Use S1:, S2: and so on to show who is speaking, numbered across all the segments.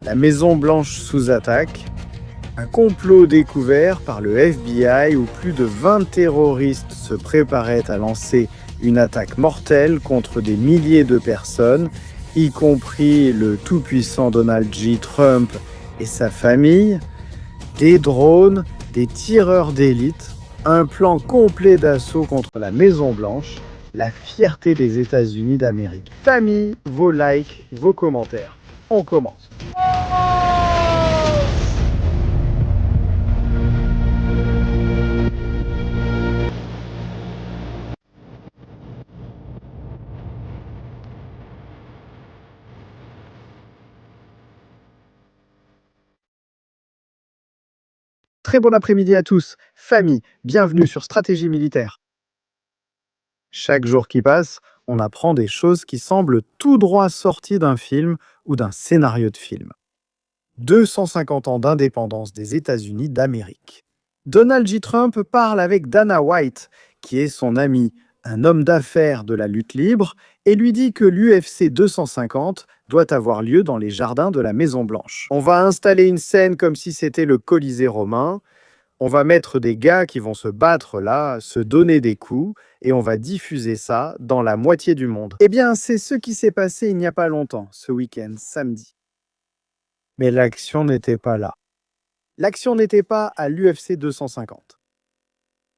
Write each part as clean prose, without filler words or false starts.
S1: La Maison Blanche sous attaque, un complot découvert par le FBI où plus de 20 terroristes se préparaient à lancer une attaque mortelle contre des milliers de personnes, y compris le tout-puissant Donald J. Trump et sa famille, des drones, des tireurs d'élite, un plan complet d'assaut contre la Maison Blanche, la fierté des États-Unis d'Amérique. Famille, vos likes, vos commentaires. On commence. Très bon après-midi à tous. Famille, bienvenue sur Stratégie militaire. Chaque jour qui passe, on apprend des choses qui semblent tout droit sorties d'un film ou d'un scénario de film. 250 ans d'indépendance des États-Unis d'Amérique. Donald J. Trump parle avec Dana White, qui est son ami, un homme d'affaires de la lutte libre, et lui dit que l'UFC 250 doit avoir lieu dans les jardins de la Maison-Blanche. On va installer une scène comme si c'était le Colisée romain. On va mettre des gars qui vont se battre là, se donner des coups, et on va diffuser ça dans la moitié du monde. Eh bien, c'est ce qui s'est passé il n'y a pas longtemps, ce week-end, samedi. Mais l'action n'était pas là. L'action n'était pas à l'UFC 250.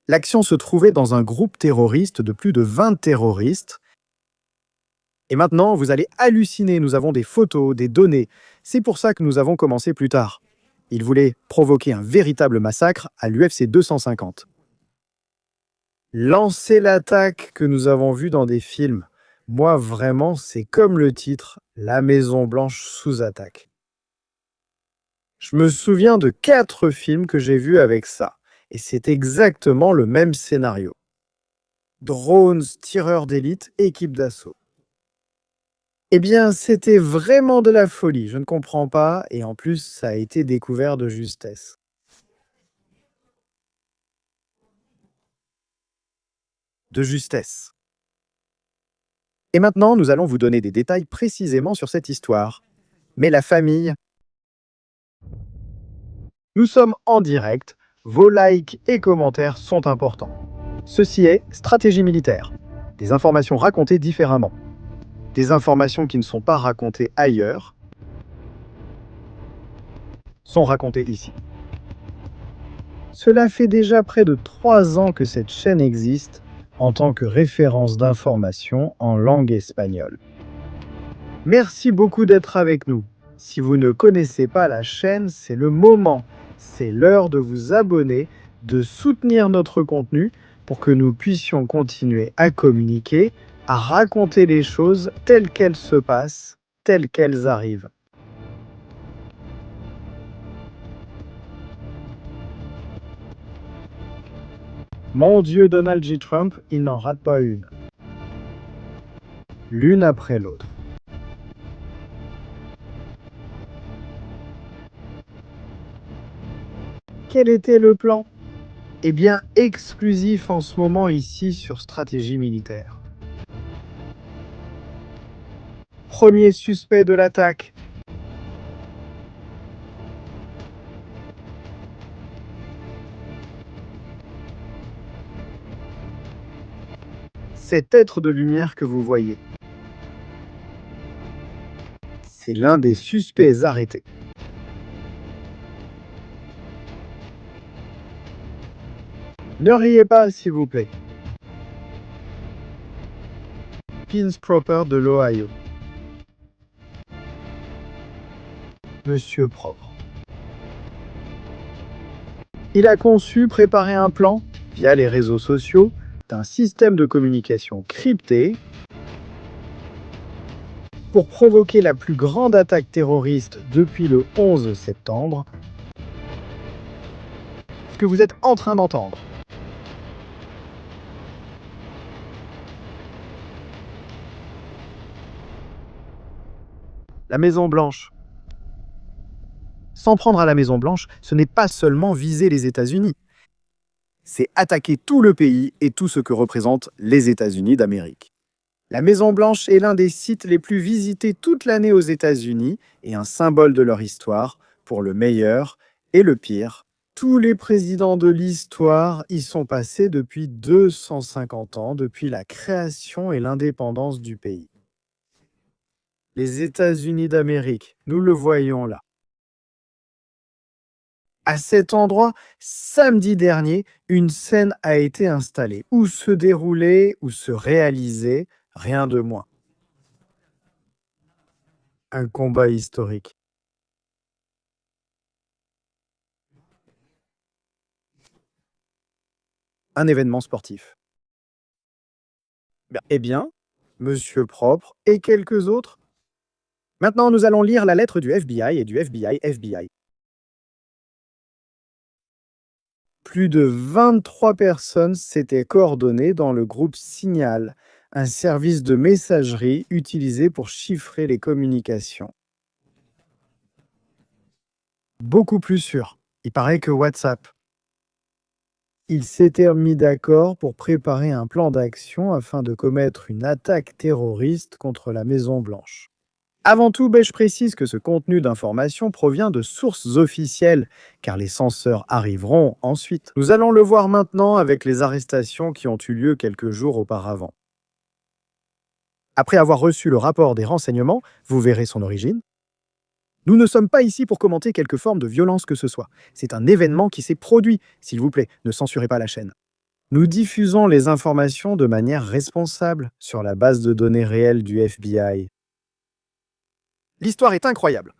S1: L'action se trouvait dans un groupe terroriste de plus de 20 terroristes. Et maintenant, vous allez halluciner, nous avons des photos, des données. C'est pour ça que nous avons commencé plus tard. Ils voulaient provoquer un véritable massacre à l'UFC 250. Lancer l'attaque que nous avons vue dans des films. Moi, vraiment, c'est comme le titre, La Maison Blanche sous attaque. Je me souviens de 4 films que j'ai vus avec ça. Et c'est exactement le même scénario. Drones, tireurs d'élite, équipe d'assaut. Eh bien, c'était vraiment de la folie, je ne comprends pas, et en plus, ça a été découvert de justesse. De justesse. Et maintenant, nous allons vous donner des détails précisément sur cette histoire. Mais la famille... Nous sommes en direct, vos likes et commentaires sont importants. Ceci est Stratégie militaire. Des informations racontées différemment. Des informations qui ne sont pas racontées ailleurs sont racontées ici. Cela fait déjà près de 3 ans que cette chaîne existe en tant que référence d'information en langue espagnole. Merci beaucoup d'être avec nous. Si vous ne connaissez pas la chaîne, c'est le moment. C'est l'heure de vous abonner, de soutenir notre contenu pour que nous puissions continuer à communiquer, à raconter les choses telles qu'elles se passent, telles qu'elles arrivent. Mon Dieu, Donald J. Trump, il n'en rate pas une. L'une après l'autre. Quel était le plan? Eh bien, exclusif en ce moment ici sur Stratégie militaire. Premier suspect de l'attaque. Cet être de lumière que vous voyez. C'est l'un des suspects arrêtés. Ne riez pas, s'il vous plaît. Pins Proper de l'Ohio. Monsieur Propre. Il a conçu, préparé un plan, via les réseaux sociaux, d'un système de communication crypté pour provoquer la plus grande attaque terroriste depuis le 11 septembre, ce que vous êtes en train d'entendre. La Maison Blanche. S'en prendre à la Maison Blanche, ce n'est pas seulement viser les États-Unis. C'est attaquer tout le pays et tout ce que représentent les États-Unis d'Amérique. La Maison-Blanche est l'un des sites les plus visités toute l'année aux États-Unis et un symbole de leur histoire, pour le meilleur et le pire. Tous les présidents de l'histoire y sont passés depuis 250 ans, depuis la création et l'indépendance du pays. Les États-Unis d'Amérique, nous le voyons là. À cet endroit, samedi dernier, une scène a été installée, où se déroulait, où se réalisait, rien de moins. Un combat historique. Un événement sportif. Eh bien, Monsieur Propre et quelques autres. Maintenant, nous allons lire la lettre du FBI et du FBI. Plus de 23 personnes s'étaient coordonnées dans le groupe Signal, un service de messagerie utilisé pour chiffrer les communications. Beaucoup plus sûr. Il paraît que WhatsApp. Ils s'étaient mis d'accord pour préparer un plan d'action afin de commettre une attaque terroriste contre la Maison-Blanche. Avant tout, je précise que ce contenu d'information provient de sources officielles, car les censeurs arriveront ensuite. Nous allons le voir maintenant avec les arrestations qui ont eu lieu quelques jours auparavant. Après avoir reçu le rapport des renseignements, vous verrez son origine. Nous ne sommes pas ici pour commenter quelque forme de violence que ce soit. C'est un événement qui s'est produit. S'il vous plaît, ne censurez pas la chaîne. Nous diffusons les informations de manière responsable sur la base de données réelle du FBI. L'histoire est incroyable.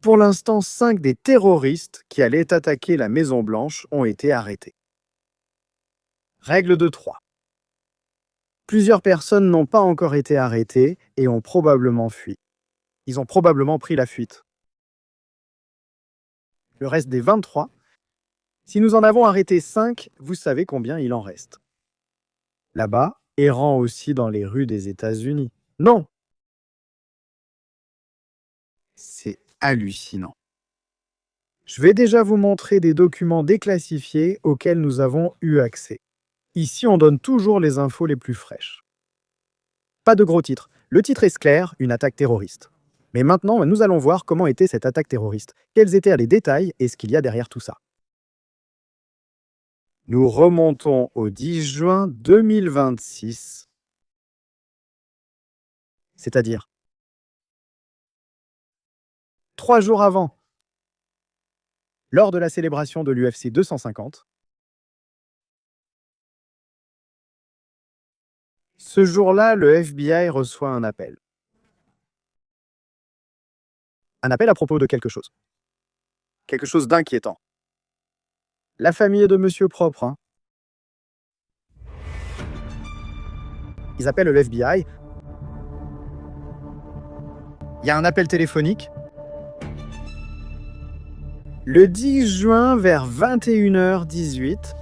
S1: Pour l'instant, 5 des terroristes qui allaient attaquer la Maison-Blanche ont été arrêtés. Règle de 3. Plusieurs personnes n'ont pas encore été arrêtées et ont probablement fui. Ils ont probablement pris la fuite. Le reste des 23, si nous en avons arrêté 5, vous savez combien il en reste. Là-bas, errant aussi dans les rues des États-Unis. Non! C'est hallucinant. Je vais déjà vous montrer des documents déclassifiés auxquels nous avons eu accès. Ici, on donne toujours les infos les plus fraîches. Pas de gros titres. Le titre est clair, une attaque terroriste. Mais maintenant, nous allons voir comment était cette attaque terroriste, quels étaient les détails et ce qu'il y a derrière tout ça. Nous remontons au 10 juin 2026. C'est-à-dire 3 jours avant, lors de la célébration de l'UFC 250, ce jour-là, le FBI reçoit un appel. Un appel à propos de quelque chose. Quelque chose d'inquiétant. La famille de Monsieur Propre. Hein. Ils appellent le FBI. Il y a un appel téléphonique. Le 10 juin, vers 21h18,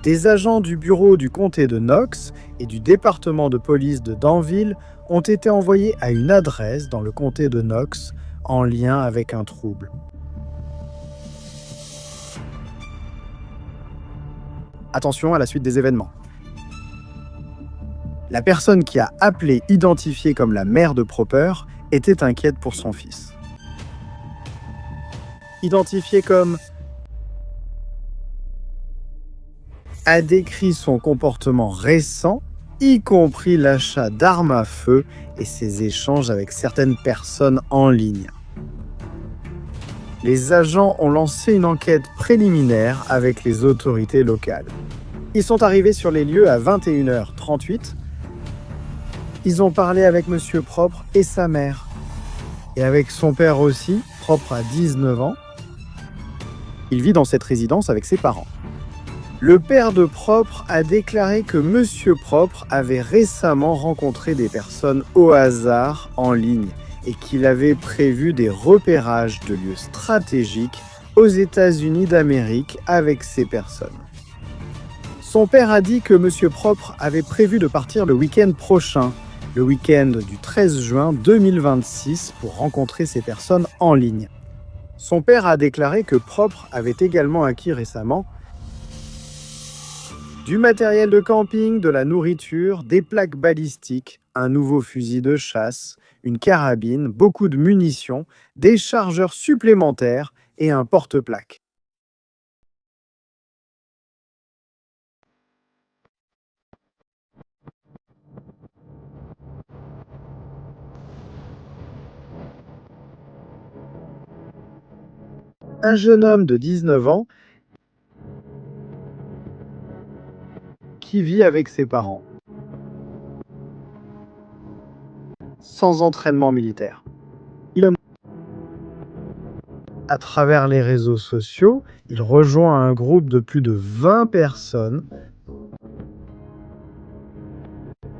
S1: des agents du bureau du comté de Knox et du département de police de Danville ont été envoyés à une adresse dans le comté de Knox en lien avec un trouble. Attention à la suite des événements. La personne qui a appelé, identifiée comme la mère de Proper, était inquiète pour son fils. Identifiée comme a décrit son comportement récent, y compris l'achat d'armes à feu et ses échanges avec certaines personnes en ligne. Les agents ont lancé une enquête préliminaire avec les autorités locales. Ils sont arrivés sur les lieux à 21h38. Ils ont parlé avec Monsieur Propre et sa mère. Et avec son père aussi, Propre a 19 ans. Il vit dans cette résidence avec ses parents. Le père de Propre a déclaré que Monsieur Propre avait récemment rencontré des personnes au hasard en ligne et qu'il avait prévu des repérages de lieux stratégiques aux États-Unis d'Amérique avec ces personnes. Son père a dit que Monsieur Propre avait prévu de partir le week-end prochain, le week-end du 13 juin 2026, pour rencontrer ces personnes en ligne. Son père a déclaré que Propre avait également acquis récemment Du matériel de camping, de la nourriture, des plaques balistiques, un nouveau fusil de chasse, une carabine, beaucoup de munitions, des chargeurs supplémentaires et un porte-plaques. Un jeune homme de 19 ans qui vit avec ses parents, sans entraînement militaire. À travers les réseaux sociaux, il rejoint un groupe de plus de 20 personnes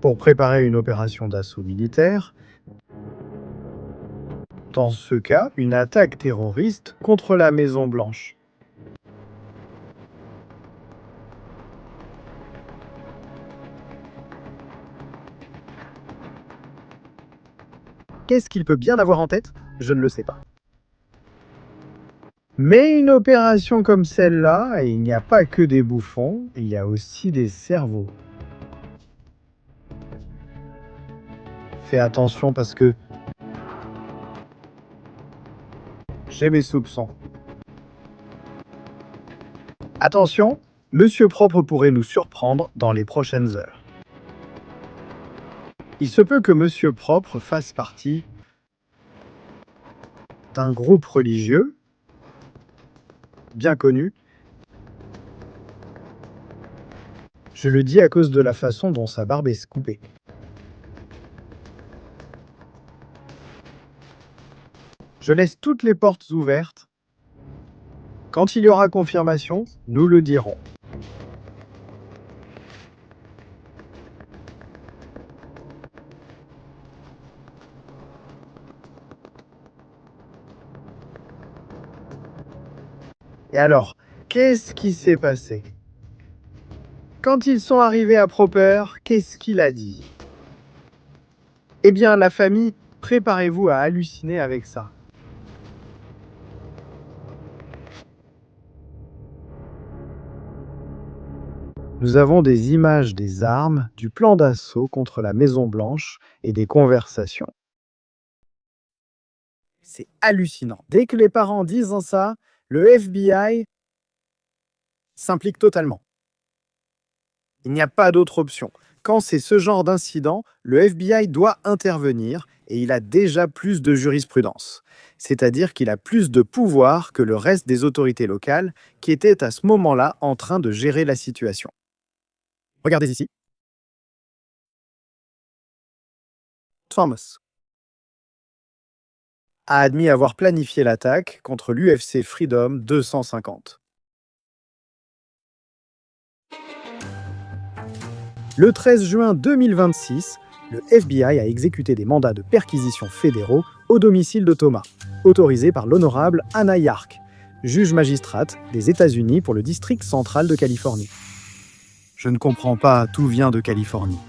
S1: pour préparer une opération d'assaut militaire. Dans ce cas, une attaque terroriste contre la Maison Blanche. Qu'est-ce qu'il peut bien avoir en tête? Je ne le sais pas. Mais une opération comme celle-là, il n'y a pas que des bouffons, il y a aussi des cerveaux. Fais attention parce que j'ai mes soupçons. Attention, Monsieur Propre pourrait nous surprendre dans les prochaines heures. Il se peut que Monsieur Propre fasse partie d'un groupe religieux bien connu. Je le dis à cause de la façon dont sa barbe est coupée. Je laisse toutes les portes ouvertes. Quand il y aura confirmation, nous le dirons. Et alors, qu'est-ce qui s'est passé? Quand ils sont arrivés à Proper, qu'est-ce qu'il a dit? Eh bien, la famille, préparez-vous à halluciner avec ça. Nous avons des images des armes, du plan d'assaut contre la Maison Blanche et des conversations. C'est hallucinant. Dès que les parents disent ça, le FBI s'implique totalement. Il n'y a pas d'autre option. Quand c'est ce genre d'incident, le FBI doit intervenir et il a déjà plus de jurisprudence. C'est-à-dire qu'il a plus de pouvoir que le reste des autorités locales qui étaient à ce moment-là en train de gérer la situation. Regardez ici. Thomas a admis avoir planifié l'attaque contre l'UFC Freedom 250. Le 13 juin 2026, le FBI a exécuté des mandats de perquisition fédéraux au domicile de Thomas, autorisés par l'honorable Anna Yark, juge magistrate des États-Unis pour le district central de Californie. Je ne comprends pas, tout vient de Californie.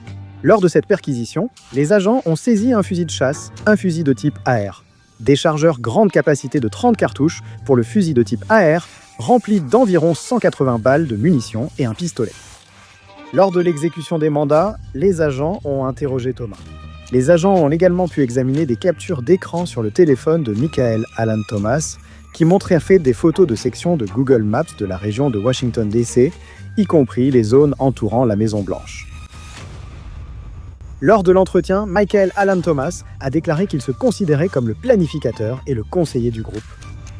S1: Lors de cette perquisition, les agents ont saisi un fusil de chasse, un fusil de type AR, des chargeurs grande capacité de 30 cartouches pour le fusil de type AR, remplis d'environ 180 balles de munitions et un pistolet. Lors de l'exécution des mandats, les agents ont interrogé Thomas. Les agents ont également pu examiner des captures d'écran sur le téléphone de Michael Alan Thomas, qui montrait fait des photos de sections de Google Maps de la région de Washington DC, y compris les zones entourant la Maison Blanche. Lors de l'entretien, Michael Alan Thomas a déclaré qu'il se considérait comme le planificateur et le conseiller du groupe.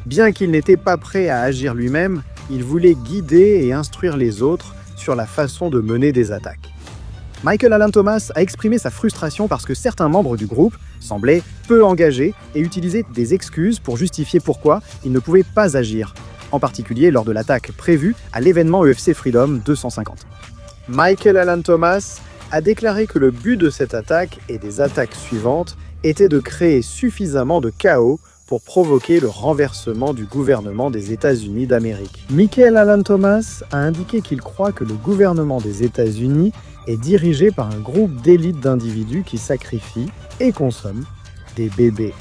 S1: Bien qu'il n'était pas prêt à agir lui-même, il voulait guider et instruire les autres sur la façon de mener des attaques. Michael Alan Thomas a exprimé sa frustration parce que certains membres du groupe semblaient peu engagés et utilisaient des excuses pour justifier pourquoi ils ne pouvaient pas agir, en particulier lors de l'attaque prévue à l'événement UFC Freedom 250. Michael Alan Thomas a déclaré que le but de cette attaque et des attaques suivantes était de créer suffisamment de chaos pour provoquer le renversement du gouvernement des États-Unis d'Amérique. Michael Alan Thomas a indiqué qu'il croit que le gouvernement des États-Unis est dirigé par un groupe d'élite d'individus qui sacrifient et consomment des bébés,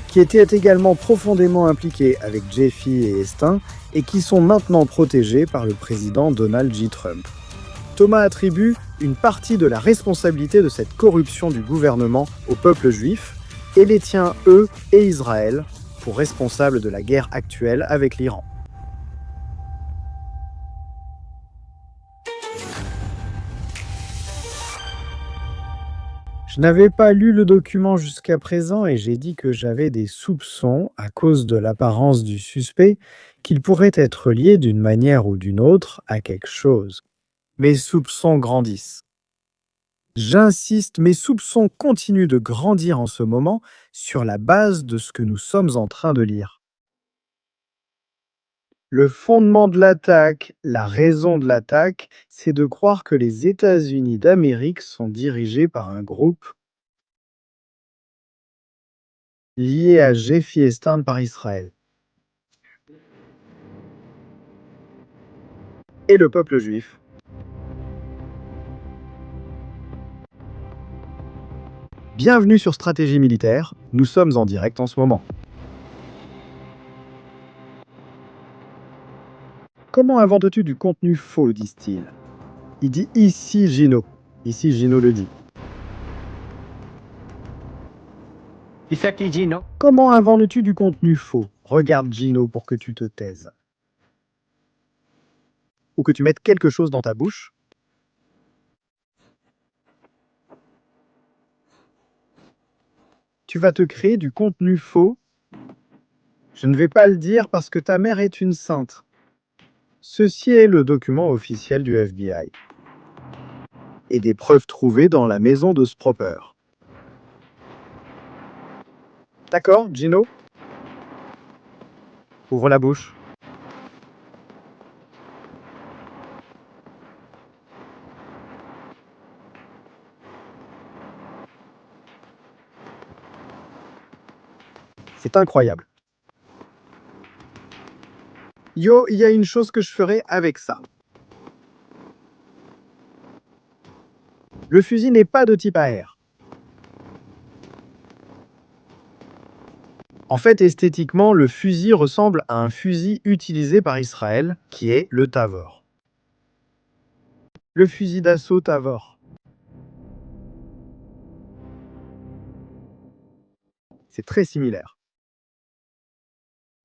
S1: qui étaient également profondément impliqués avec Jeffy et Estin et qui sont maintenant protégés par le président Donald J. Trump. Thomas attribue une partie de la responsabilité de cette corruption du gouvernement au peuple juif et les tient, eux et Israël, pour responsables de la guerre actuelle avec l'Iran. Je n'avais pas lu le document jusqu'à présent et j'ai dit que j'avais des soupçons, à cause de l'apparence du suspect, qu'il pourrait être lié d'une manière ou d'une autre à quelque chose. Mes soupçons grandissent. J'insiste, mes soupçons continuent de grandir en ce moment sur la base de ce que nous sommes en train de lire. Le fondement de l'attaque, la raison de l'attaque, c'est de croire que les États-Unis d'Amérique sont dirigés par un groupe lié à Jeffy Epstein par Israël et le peuple juif. Bienvenue sur Stratégie Militaire, nous sommes en direct en ce moment. Comment inventes-tu du contenu faux, disent-ils? Il dit ici Gino. Ici Gino le dit.
S2: Gino.
S1: Comment inventes-tu du contenu faux? Regarde Gino pour que tu te taises. Ou que tu mettes quelque chose dans ta bouche. Tu vas te créer du contenu faux. Je ne vais pas le dire parce que ta mère est une sainte. Ceci est le document officiel du FBI. Et des preuves trouvées dans la maison de Spropper. D'accord, Gino? Ouvre la bouche. C'est incroyable. Yo, il y a une chose que je ferai avec ça. Le fusil n'est pas de type AR. En fait, esthétiquement, le fusil ressemble à un fusil utilisé par Israël, qui est le Tavor. Le fusil d'assaut Tavor. C'est très similaire.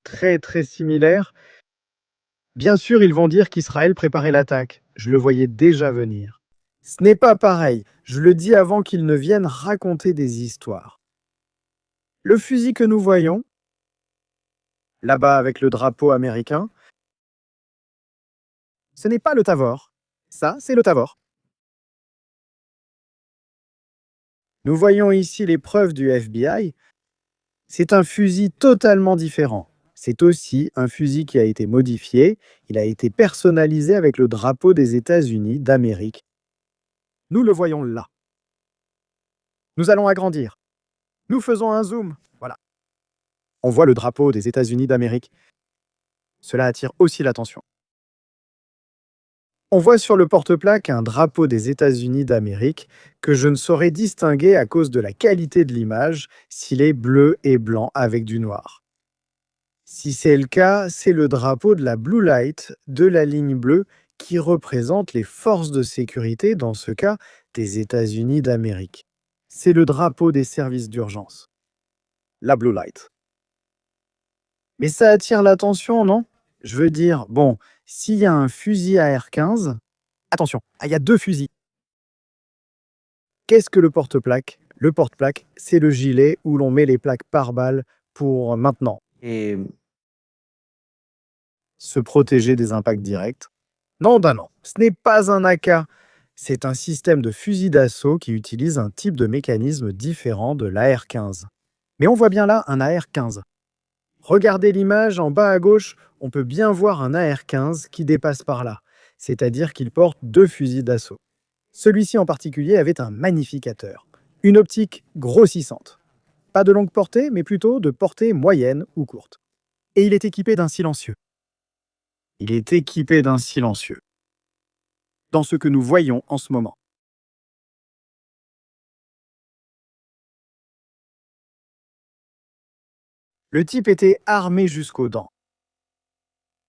S1: Très similaire. Bien sûr, ils vont dire qu'Israël préparait l'attaque. Je le voyais déjà venir. Ce n'est pas pareil. Je le dis avant qu'ils ne viennent raconter des histoires. Le fusil que nous voyons, là-bas avec le drapeau américain, ce n'est pas le Tavor. Ça, c'est le Tavor. Nous voyons ici les preuves du FBI. C'est un fusil totalement différent. C'est aussi un fusil qui a été modifié. Il a été personnalisé avec le drapeau des États-Unis d'Amérique. Nous le voyons là. Nous allons agrandir. Nous faisons un zoom. Voilà. On voit le drapeau des États-Unis d'Amérique. Cela attire aussi l'attention. On voit sur le porte-plaque un drapeau des États-Unis d'Amérique que je ne saurais distinguer à cause de la qualité de l'image s'il est bleu et blanc avec du noir. Si c'est le cas, c'est le drapeau de la Blue Light, de la ligne bleue, qui représente les forces de sécurité, dans ce cas des États-Unis d'Amérique. C'est le drapeau des services d'urgence. La Blue Light. Mais ça attire l'attention, non? Je veux dire, bon, s'il y a un fusil AR-15, attention, il y a deux fusils. Qu'est-ce que le porte-plaque? Le porte-plaque, c'est le gilet où l'on met les plaques par balle pour maintenant
S2: Et
S1: se protéger des impacts directs. Non, non, ce n'est pas un AK. C'est un système de fusil d'assaut qui utilise un type de mécanisme différent de l'AR-15. Mais on voit bien là un AR-15. Regardez l'image en bas à gauche, on peut bien voir un AR-15 qui dépasse par là, c'est-à-dire qu'il porte deux fusils d'assaut. Celui-ci en particulier avait un magnificateur, une optique grossissante. Pas de longue portée, mais plutôt de portée moyenne ou courte. Et il est équipé d'un silencieux. Il est équipé d'un silencieux. Dans ce que nous voyons en ce moment. Le type était armé jusqu'aux dents.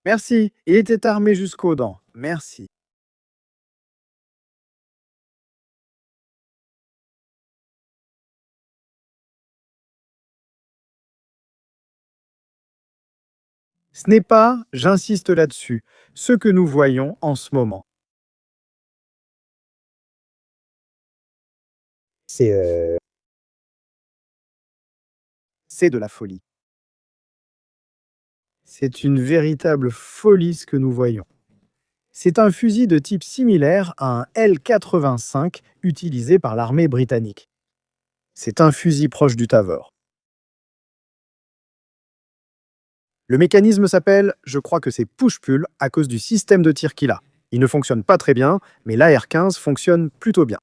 S1: Merci, il était armé jusqu'aux dents. Merci. Ce n'est pas, j'insiste là-dessus, ce que nous voyons en ce moment. C'est c'est de la folie. C'est une véritable folie ce que nous voyons. C'est un fusil de type similaire à un L-85 utilisé par l'armée britannique. C'est un fusil proche du Tavor. Le mécanisme s'appelle, je crois que c'est push-pull à cause du système de tir qu'il a. Il ne fonctionne pas très bien, mais l'AR-15 fonctionne plutôt bien.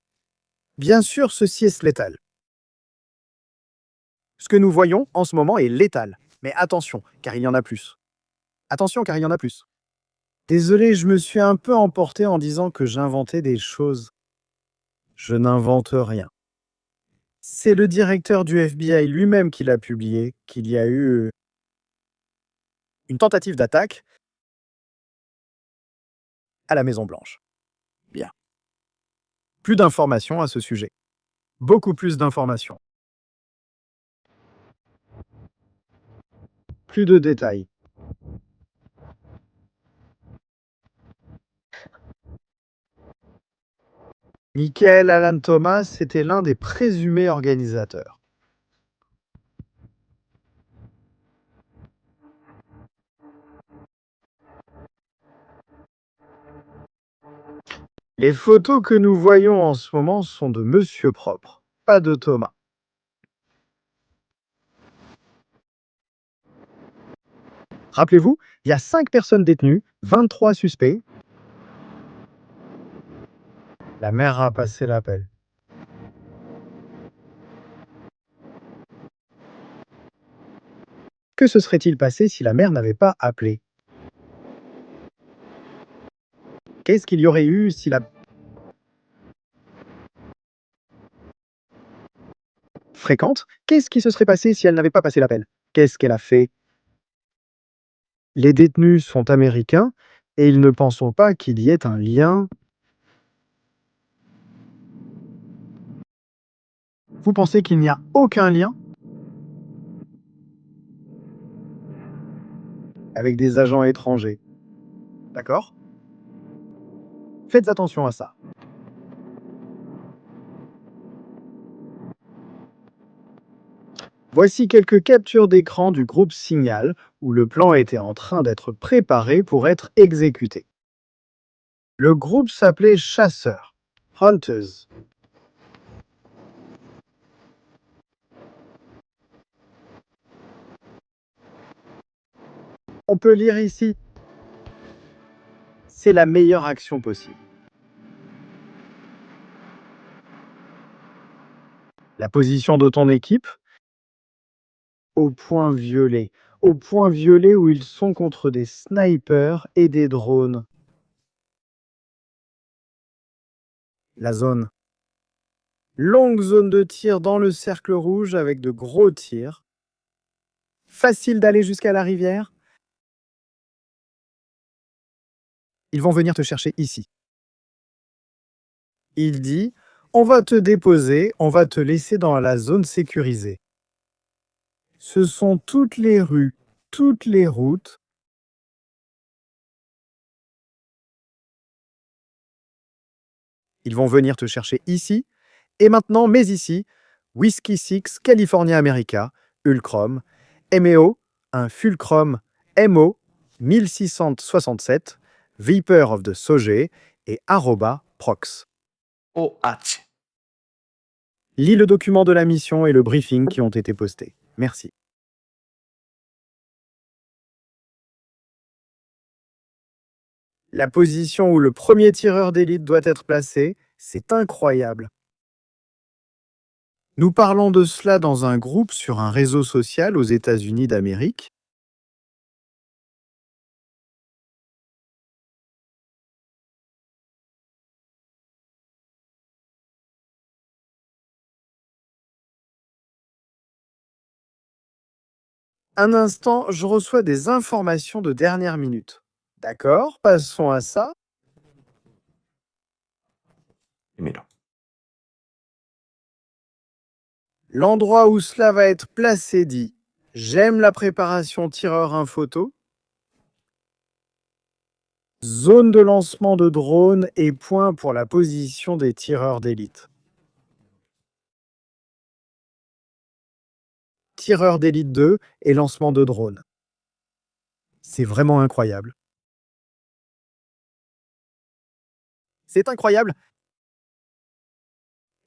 S1: Bien sûr, ceci est létal. Ce que nous voyons en ce moment est létal. Mais attention, car il y en a plus. Attention, car il y en a plus. Désolé, je me suis un peu emporté en disant que j'inventais des choses. Je n'invente rien. C'est le directeur du FBI lui-même qui l'a publié, qu'il y a eu une tentative d'attaque à la Maison-Blanche. Bien. Plus d'informations à ce sujet. Beaucoup plus d'informations. Plus de détails. Michael Alan Thomas était l'un des présumés organisateurs. Les photos que nous voyons en ce moment sont de Monsieur Propre, pas de Thomas. Rappelez-vous, il y a 5 personnes détenues, 23 suspects. La mère a passé l'appel. Que se serait-il passé si la mère n'avait pas appelé? Qu'est-ce qu'il y aurait eu si la... Fréquente? Qu'est-ce qui se serait passé si elle n'avait pas passé l'appel? Qu'est-ce qu'elle a fait? Les détenus sont américains et ils ne pensent pas qu'il y ait un lien. Vous pensez qu'il n'y a aucun lien avec des agents étrangers? D'accord? Faites attention à ça. Voici quelques captures d'écran du groupe Signal où le plan était en train d'être préparé pour être exécuté. Le groupe s'appelait Chasseurs, Hunters. On peut lire ici. C'est la meilleure action possible. La position de ton équipe? Au point violet. Au point violet où ils sont contre des snipers et des drones. La zone. Longue zone de tir dans le cercle rouge avec de gros tirs. Facile d'aller jusqu'à la rivière. Ils vont venir te chercher ici. Il dit, on va te déposer, on va te laisser dans la zone sécurisée. Ce sont toutes les rues, toutes les routes. Ils vont venir te chercher ici. Et maintenant, mais ici, Whiskey 6, California America, Ulcrom, MEO, un Fulcrum MO 1667, Viper of the Sogé et Prox.
S2: OH.
S1: Lis le document de la mission et le briefing qui ont été postés. Merci. La position où le premier tireur d'élite doit être placé, c'est incroyable. Nous parlons de cela dans un groupe sur un réseau social aux États-Unis d'Amérique. Un instant, je reçois des informations de dernière minute. D'accord, passons à ça.
S2: Primero.
S1: L'endroit où cela va être placé dit « J'aime la préparation tireur un photo ». Zone de lancement de drone et point pour la position des tireurs d'élite. Tireur d'élite 2 et lancement de drone. C'est vraiment incroyable. C'est incroyable.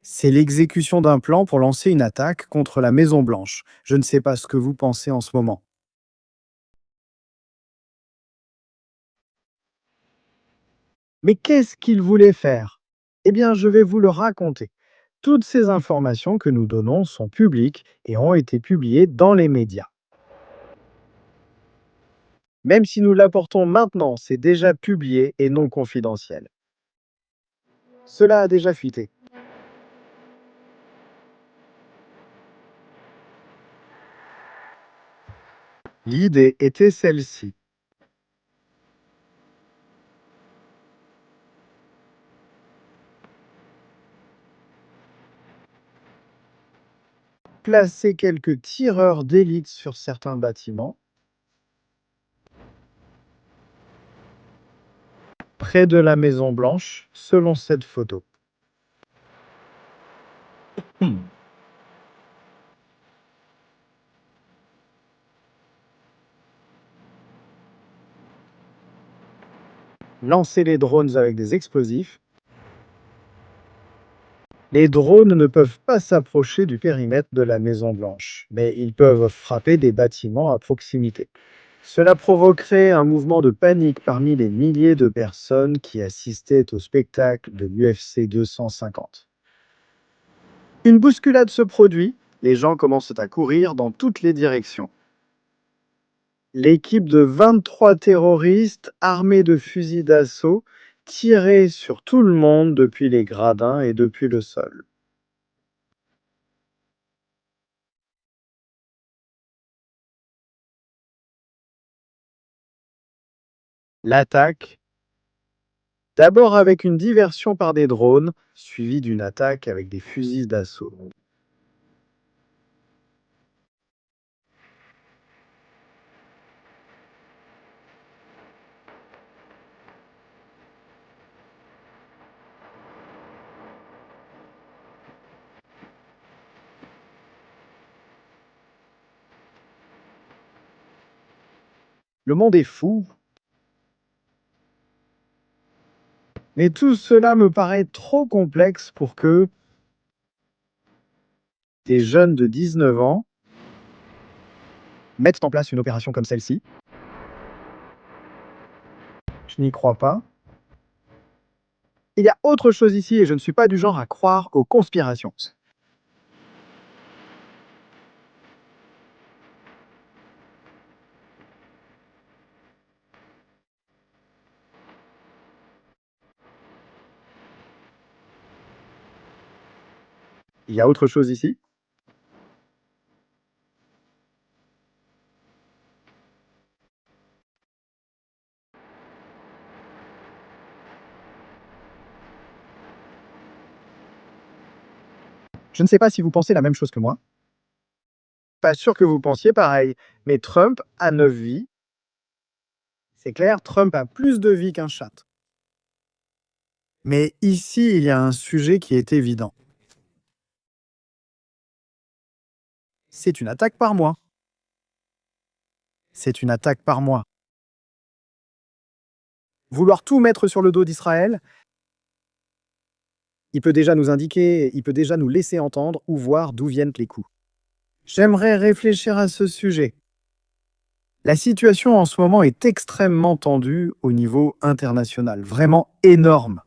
S1: C'est l'exécution d'un plan pour lancer une attaque contre la Maison Blanche. Je ne sais pas ce que vous pensez en ce moment. Mais qu'est-ce qu'il voulait faire? Eh bien, je vais vous le raconter. Toutes ces informations que nous donnons sont publiques et ont été publiées dans les médias. Même si nous l'apportons maintenant, c'est déjà publié et non confidentiel. Cela a déjà fuité. L'idée était celle-ci. Placer quelques tireurs d'élite sur certains bâtiments, près de la Maison Blanche, selon cette photo. Lancer les drones avec des explosifs. Les drones ne peuvent pas s'approcher du périmètre de la Maison Blanche, mais ils peuvent frapper des bâtiments à proximité. Cela provoquerait un mouvement de panique parmi les milliers de personnes qui assistaient au spectacle de l'UFC 250. Une bousculade se produit, les gens commencent à courir dans toutes les directions. L'équipe de 23 terroristes armés de fusils d'assaut tirait sur tout le monde depuis les gradins et depuis le sol. L'attaque, d'abord avec une diversion par des drones, suivie d'une attaque avec des fusils d'assaut. Le monde est fou. Mais tout cela me paraît trop complexe pour que des jeunes de 19 ans mettent en place une opération comme celle-ci. Je n'y crois pas. Il y a autre chose ici et je ne suis pas du genre à croire aux conspirations. Il y a autre chose ici. Je ne sais pas si vous pensez la même chose que moi. Pas sûr que vous pensiez pareil, mais Trump a 9 vies. C'est clair, Trump a plus de vies qu'un chat. Mais ici, il y a un sujet qui est évident. C'est une attaque par mois. C'est une attaque par mois. Vouloir tout mettre sur le dos d'Israël, il peut déjà nous indiquer, il peut déjà nous laisser entendre ou voir d'où viennent les coups. J'aimerais réfléchir à ce sujet. La situation en ce moment est extrêmement tendue au niveau international, vraiment énorme.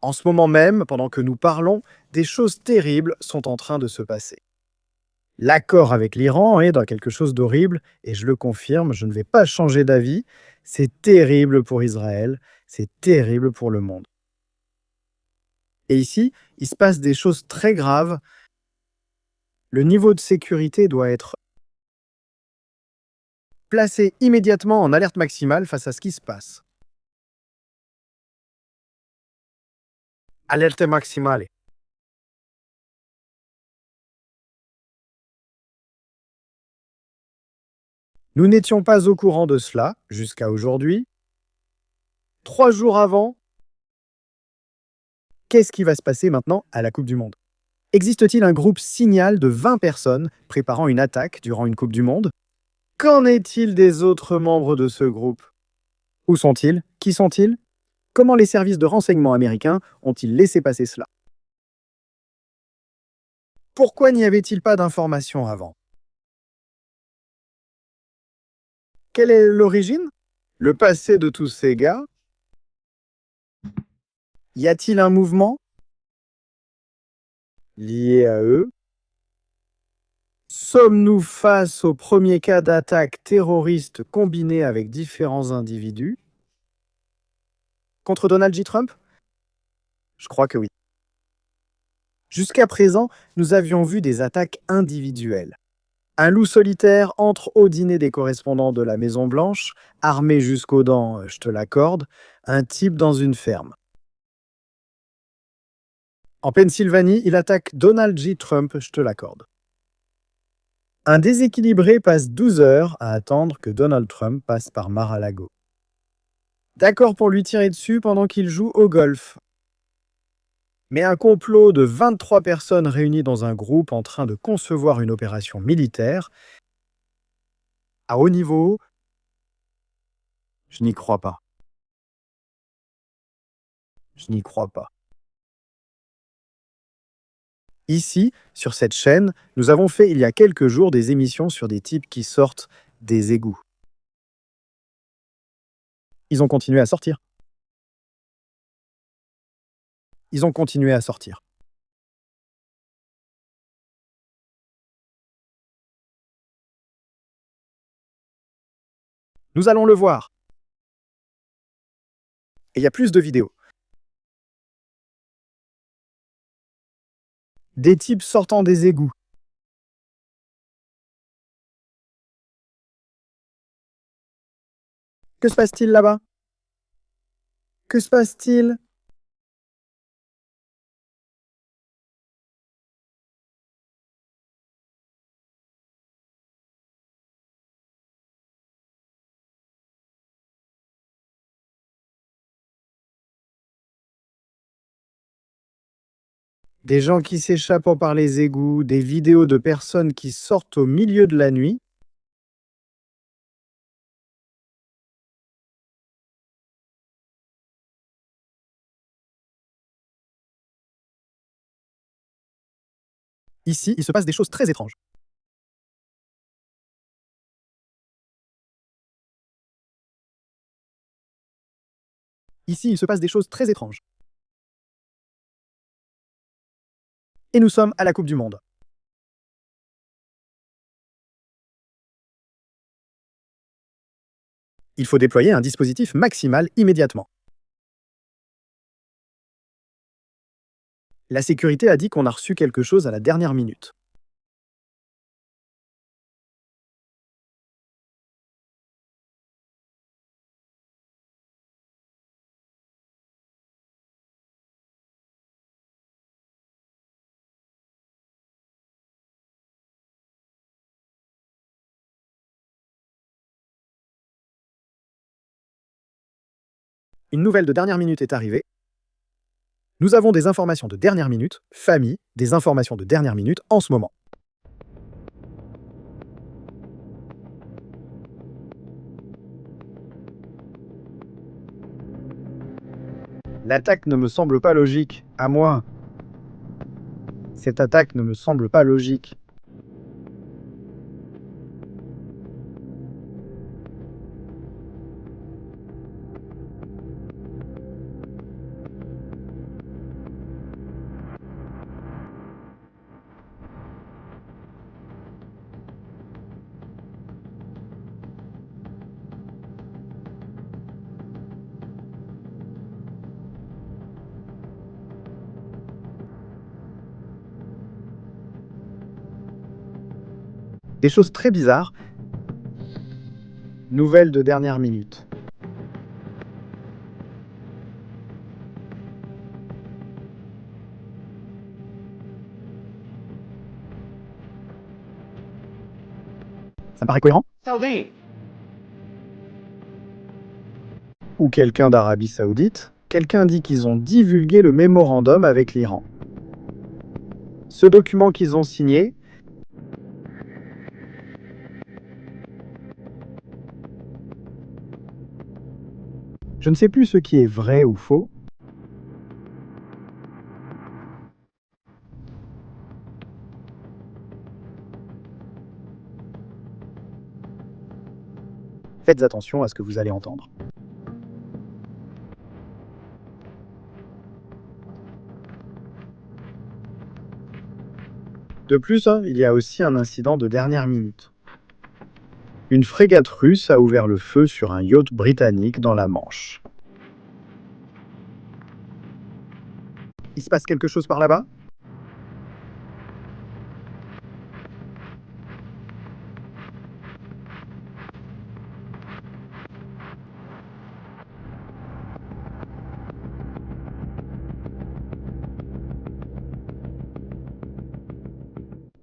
S1: En ce moment même, pendant que nous parlons, des choses terribles sont en train de se passer. L'accord avec l'Iran est dans quelque chose d'horrible, et je le confirme, je ne vais pas changer d'avis. C'est terrible pour Israël, c'est terrible pour le monde. Et ici, il se passe des choses très graves. Le niveau de sécurité doit être placé immédiatement en alerte maximale face à ce qui se passe. Alerte maximale. Nous n'étions pas au courant de cela jusqu'à aujourd'hui. 3 jours avant, qu'est-ce qui va se passer maintenant à la Coupe du Monde? Existe-t-il un groupe signal de 20 personnes préparant une attaque durant une Coupe du Monde? Qu'en est-il des autres membres de ce groupe? Où sont-ils? Qui sont-ils? Comment les services de renseignement américains ont-ils laissé passer cela? Pourquoi n'y avait-il pas d'informations avant? Quelle est l'origine? Le passé de tous ces gars? Y a-t-il un mouvement lié à eux? Sommes-nous face au premier cas d'attaque terroriste combiné avec différents individus? Contre Donald J. Trump? Je crois que oui. Jusqu'à présent, nous avions vu des attaques individuelles. Un loup solitaire entre au dîner des correspondants de la Maison-Blanche, armé jusqu'aux dents, je te l'accorde, un type dans une ferme. En Pennsylvanie, il attaque Donald J. Trump, je te l'accorde. Un déséquilibré passe 12 heures à attendre que Donald Trump passe par Mar-a-Lago. D'accord pour lui tirer dessus pendant qu'il joue au golf. Mais un complot de 23 personnes réunies dans un groupe en train de concevoir une opération militaire à haut niveau, je n'y crois pas. Je n'y crois pas. Ici, sur cette chaîne, nous avons fait il y a quelques jours des émissions sur des types qui sortent des égouts. Ils ont continué à sortir. Ils ont continué à sortir. Nous allons le voir. Et il y a plus de vidéos. Des types sortant des égouts. Que se passe-t-il là-bas? Que se passe-t-il? Des gens qui s'échappent par les égouts, des vidéos de personnes qui sortent au milieu de la nuit. Ici, il se passe des choses très étranges. Ici, il se passe des choses très étranges. Et nous sommes à la Coupe du Monde. Il faut déployer un dispositif maximal immédiatement. La sécurité a dit qu'on a reçu quelque chose à la dernière minute. Une nouvelle de dernière minute est arrivée. Nous avons des informations de dernière minute, famille, des informations de dernière minute en ce moment. L'attaque ne me semble pas logique, à moi. Cette attaque ne me semble pas logique. Des choses très bizarres. Nouvelle de dernière minute. Ça me paraît cohérent?
S2: Tá alguém?
S1: ou quelqu'un d'Arabie Saoudite, quelqu'un dit qu'ils ont divulgué le mémorandum avec l'Iran. Ce document qu'ils ont signé, je ne sais plus ce qui est vrai ou faux. Faites attention à ce que vous allez entendre. De plus, il y a aussi un incident de dernière minute. Une frégate russe a ouvert le feu sur un yacht britannique dans la Manche. Il se passe quelque chose par là-bas?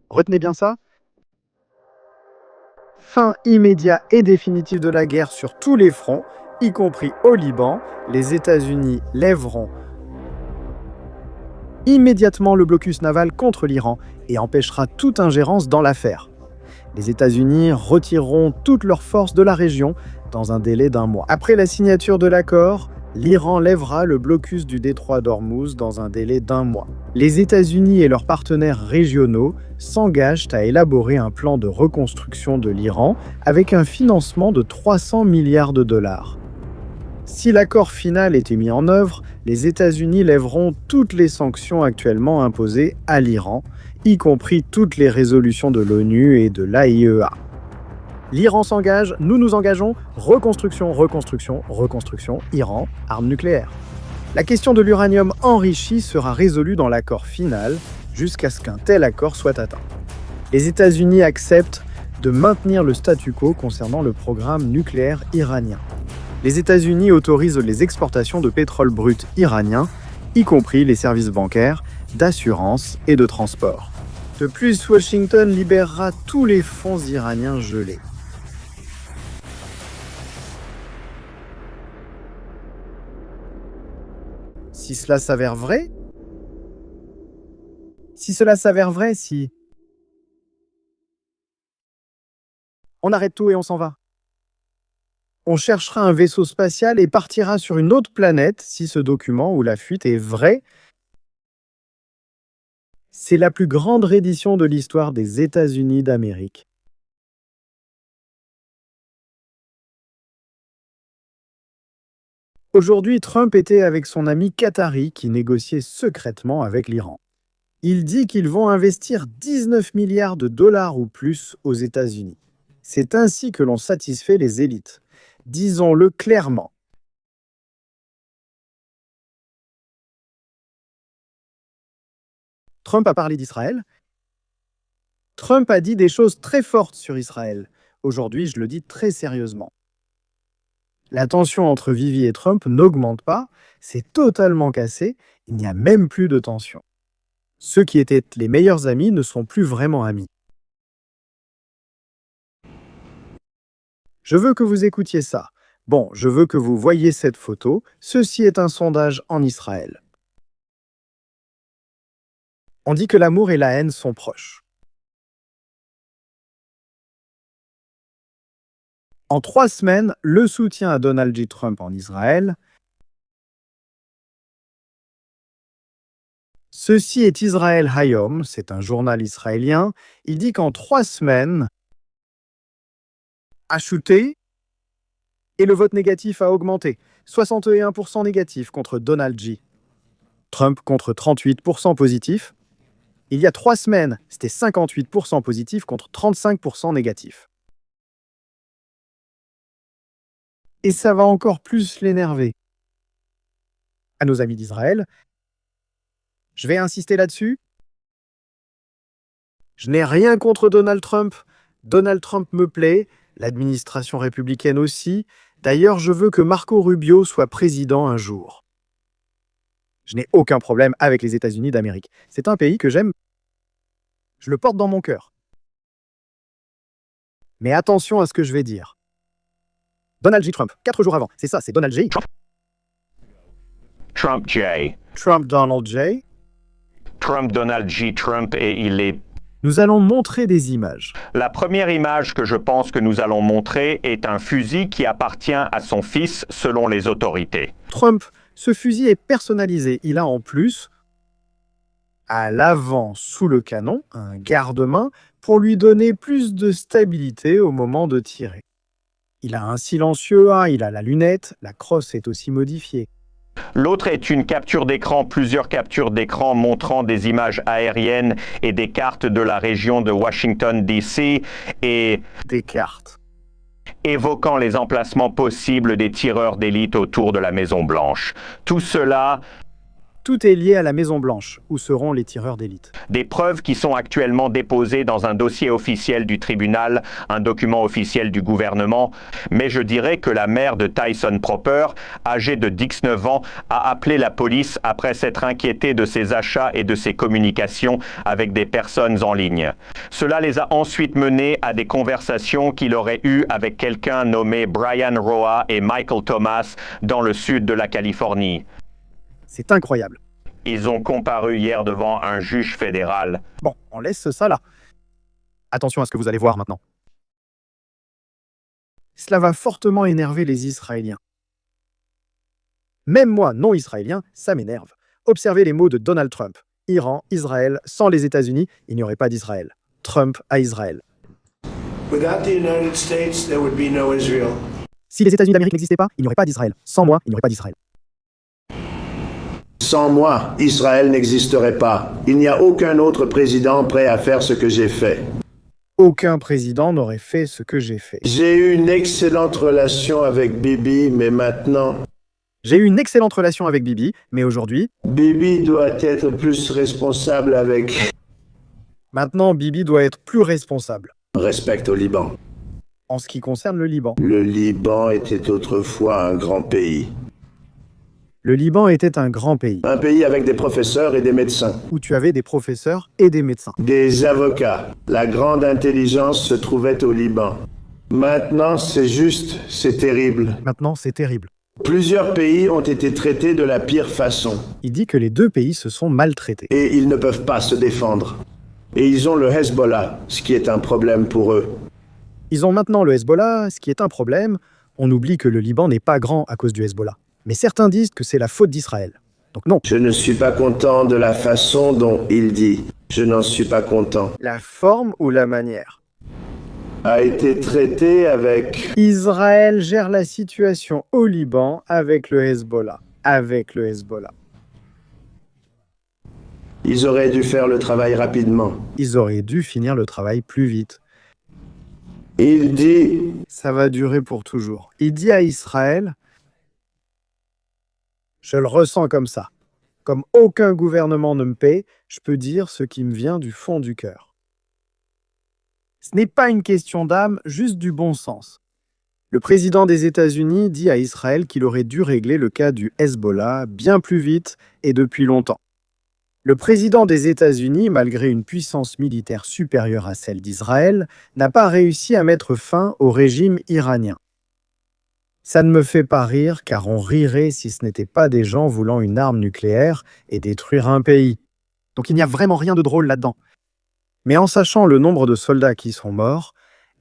S1: Retenez bien ça. Fin immédiat et définitive de la guerre sur tous les fronts, y compris au Liban. Les États-Unis lèveront immédiatement le blocus naval contre l'Iran et empêchera toute ingérence dans l'affaire. Les États-Unis retireront toutes leurs forces de la région dans un délai d'1 mois. Après la signature de l'accord, l'Iran lèvera le blocus du détroit d'Ormuz dans un délai d'1 mois. Les États-Unis et leurs partenaires régionaux s'engagent à élaborer un plan de reconstruction de l'Iran avec un financement de 300 milliards de dollars. Si l'accord final était mis en œuvre, les États-Unis lèveront toutes les sanctions actuellement imposées à l'Iran, y compris toutes les résolutions de l'ONU et de l'AIEA. L'Iran s'engage, nous nous engageons, reconstruction, reconstruction, reconstruction, Iran, armes nucléaires. La question de l'uranium enrichi sera résolue dans l'accord final, jusqu'à ce qu'un tel accord soit atteint. Les États-Unis acceptent de maintenir le statu quo concernant le programme nucléaire iranien. Les États-Unis autorisent les exportations de pétrole brut iranien, y compris les services bancaires, d'assurance et de transport. De plus, Washington libérera tous les fonds iraniens gelés. Si cela s'avère vrai, si on arrête tout et on s'en va. On cherchera un vaisseau spatial et partira sur une autre planète si ce document ou la fuite est vrai. C'est la plus grande reddition de l'histoire des États-Unis d'Amérique. Aujourd'hui, Trump était avec son ami qatari qui négociait secrètement avec l'Iran. Il dit qu'ils vont investir 19 milliards de dollars ou plus aux États-Unis. C'est ainsi que l'on satisfait les élites. Disons-le clairement. Trump a parlé d'Israël. Trump a dit des choses très fortes sur Israël. Aujourd'hui, je le dis très sérieusement. La tension entre Vivi et Trump n'augmente pas, c'est totalement cassé, il n'y a même plus de tension. Ceux qui étaient les meilleurs amis ne sont plus vraiment amis. Je veux que vous écoutiez ça. Bon, je veux que vous voyiez cette photo. Ceci est un sondage en Israël. On dit que l'amour et la haine sont proches. En 3 semaines, le soutien à Donald J. Trump en Israël. Ceci est Israël Hayom, c'est un journal israélien. Il dit qu'en 3 semaines, a chuté et le vote négatif a augmenté. 61% négatif contre Donald J. Trump contre 38% positif. Il y a 3 semaines, c'était 58% positif contre 35% négatif. Et ça va encore plus l'énerver. À nos amis d'Israël, je vais insister là-dessus. Je n'ai rien contre Donald Trump. Donald Trump me plaît, l'administration républicaine aussi. D'ailleurs, je veux que Marco Rubio soit président un jour. Je n'ai aucun problème avec les États-Unis d'Amérique. C'est un pays que j'aime. Je le porte dans mon cœur. Mais attention à ce que je vais dire. Donald J. Trump, 4 jours avant. C'est ça, c'est Donald J.
S2: Trump J.
S1: Trump Donald J.
S2: Trump Donald J. Trump et il est...
S1: Nous allons montrer des images.
S2: La première image que je pense que nous allons montrer est un fusil qui appartient à son fils selon les autorités.
S1: Trump, ce fusil est personnalisé. Il a en plus, à l'avant sous le canon, un garde-main pour lui donner plus de stabilité au moment de tirer. Il a un silencieux A, il a la lunette, la crosse est aussi modifiée.
S2: L'autre est une capture d'écran, plusieurs captures d'écran montrant des images aériennes et des cartes de la région de Washington, D.C. et
S1: Des cartes.
S2: évoquant les emplacements possibles des tireurs d'élite autour de la Maison-Blanche. Tout cela,
S1: Tout est lié à la Maison-Blanche, où seront les tireurs d'élite.
S2: des preuves qui sont actuellement déposées dans un dossier officiel du tribunal, un document officiel du gouvernement, mais je dirais que la mère de Tyson Proper, âgée de 19 ans, a appelé la police après s'être inquiétée de ses achats et de ses communications avec des personnes en ligne. Cela les a ensuite menés à des conversations qu'il aurait eues avec quelqu'un nommé Brian Roa et Michael Thomas dans le sud de la Californie.
S1: C'est incroyable.
S2: Ils ont comparu hier devant un juge fédéral.
S1: Bon, on laisse ça là. Attention à ce que vous allez voir maintenant. Cela va fortement énerver les Israéliens. Même moi, non israélien, ça m'énerve. Observez les mots de Donald Trump. Iran, Israël, sans les États-Unis, il n'y aurait pas d'Israël. Trump à Israël.
S3: Without the United States, there would be no Israel.
S1: Si les États-Unis d'Amérique n'existaient pas, il n'y aurait pas d'Israël. Sans moi, il n'y aurait pas d'Israël.
S3: Sans moi, Israël n'existerait pas. Il n'y a aucun autre président prêt à faire ce que j'ai fait.
S1: Aucun président n'aurait fait ce que j'ai fait.
S3: J'ai eu une excellente relation avec Bibi, mais maintenant,
S1: J'ai eu une excellente relation avec Bibi, mais aujourd'hui,
S3: Bibi doit être plus responsable avec
S1: maintenant Bibi doit être plus responsable.
S3: respect au Liban.
S1: En ce qui concerne le Liban.
S3: Le Liban était autrefois un grand pays.
S1: Le Liban était un grand pays,
S3: Un pays avec des professeurs et des médecins.
S1: où tu avais des professeurs et des médecins.
S3: Des avocats. La grande intelligence se trouvait au Liban. Maintenant, c'est terrible.
S1: Maintenant, c'est terrible.
S3: Plusieurs pays ont été traités de la pire façon.
S1: Il dit que les deux pays se sont maltraités.
S3: Et ils ne peuvent pas se défendre. Et ils ont le Hezbollah, ce qui est un problème pour eux.
S1: Ils ont maintenant le Hezbollah, ce qui est un problème. On oublie que le Liban n'est pas grand à cause du Hezbollah. Mais certains disent que c'est la faute d'Israël. Donc non.
S3: Je ne suis pas content de la façon dont il dit. Je n'en suis pas content.
S1: La forme ou la manière?
S3: A été traité avec...
S1: Israël gère la situation au Liban avec le Hezbollah. Avec le Hezbollah.
S3: Ils auraient dû faire le travail rapidement.
S1: Ils auraient dû finir le travail plus vite.
S3: Il dit...
S1: Ça va durer pour toujours. Il dit à Israël, je le ressens comme ça. Comme aucun gouvernement ne me paie, je peux dire ce qui me vient du fond du cœur. Ce n'est pas une question d'âme, juste du bon sens. Le président des États-Unis dit à Israël qu'il aurait dû régler le cas du Hezbollah bien plus vite et depuis longtemps. Le président des États-Unis, malgré une puissance militaire supérieure à celle d'Israël, n'a pas réussi à mettre fin au régime iranien. Ça ne me fait pas rire, car on rirait si ce n'était pas des gens voulant une arme nucléaire et détruire un pays. Donc il n'y a vraiment rien de drôle là-dedans. Mais en sachant le nombre de soldats qui sont morts,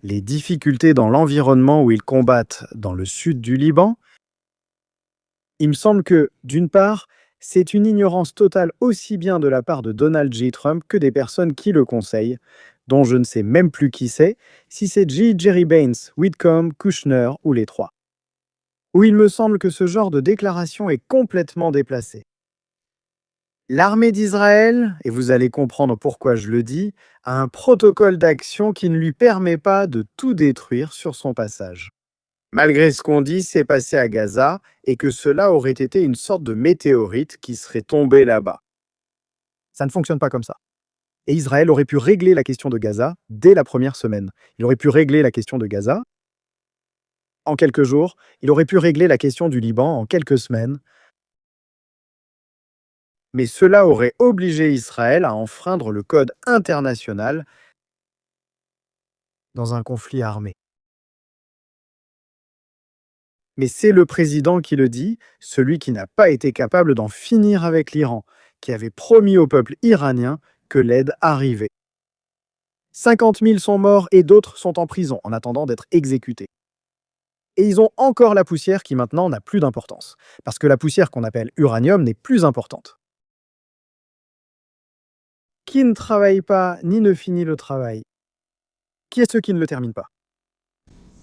S1: les difficultés dans l'environnement où ils combattent dans le sud du Liban, il me semble que, d'une part, c'est une ignorance totale aussi bien de la part de Donald J. Trump que des personnes qui le conseillent, dont je ne sais même plus qui c'est, si c'est Jerry Baines, Whitcomb, Kushner ou les trois. Où il me semble que ce genre de déclaration est complètement déplacé. L'armée d'Israël, et vous allez comprendre pourquoi je le dis, a un protocole d'action qui ne lui permet pas de tout détruire sur son passage. Malgré ce qu'on dit, c'est passé à Gaza et que cela aurait été une sorte de météorite qui serait tombé là-bas. Ça ne fonctionne pas comme ça. Et Israël aurait pu régler la question de Gaza dès la première semaine. Il aurait pu régler la question de Gaza en quelques jours. Il aurait pu régler la question du Liban en quelques semaines. Mais cela aurait obligé Israël à enfreindre le code international dans un conflit armé. Mais c'est le président qui le dit, celui qui n'a pas été capable d'en finir avec l'Iran, qui avait promis au peuple iranien que l'aide arrivait. 50 000 sont morts et d'autres sont en prison en attendant d'être exécutés. Et ils ont encore la poussière qui maintenant n'a plus d'importance, parce que la poussière qu'on appelle uranium n'est plus importante. Qui ne travaille pas ni ne finit le travail? Qui est ceux qui ne le terminent pas?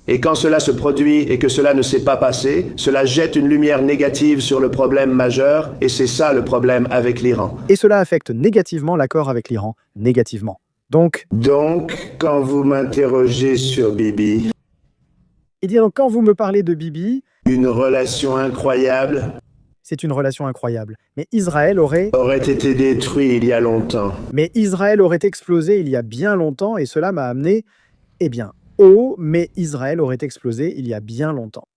S3: Et quand cela se produit et que cela ne s'est pas passé, cela jette une lumière négative sur le problème majeur, et c'est ça le problème avec l'Iran.
S1: Et cela affecte négativement l'accord avec l'Iran, négativement. Donc,
S3: quand vous m'interrogez sur Bibi,
S1: et dire quand vous me parlez de Bibi,
S3: une relation incroyable
S1: c'est une relation incroyable. Mais Israël aurait
S3: été détruit il y a longtemps.
S1: Mais Israël aurait explosé il y a bien longtemps, et cela m'a amené, mais Israël aurait explosé il y a bien longtemps.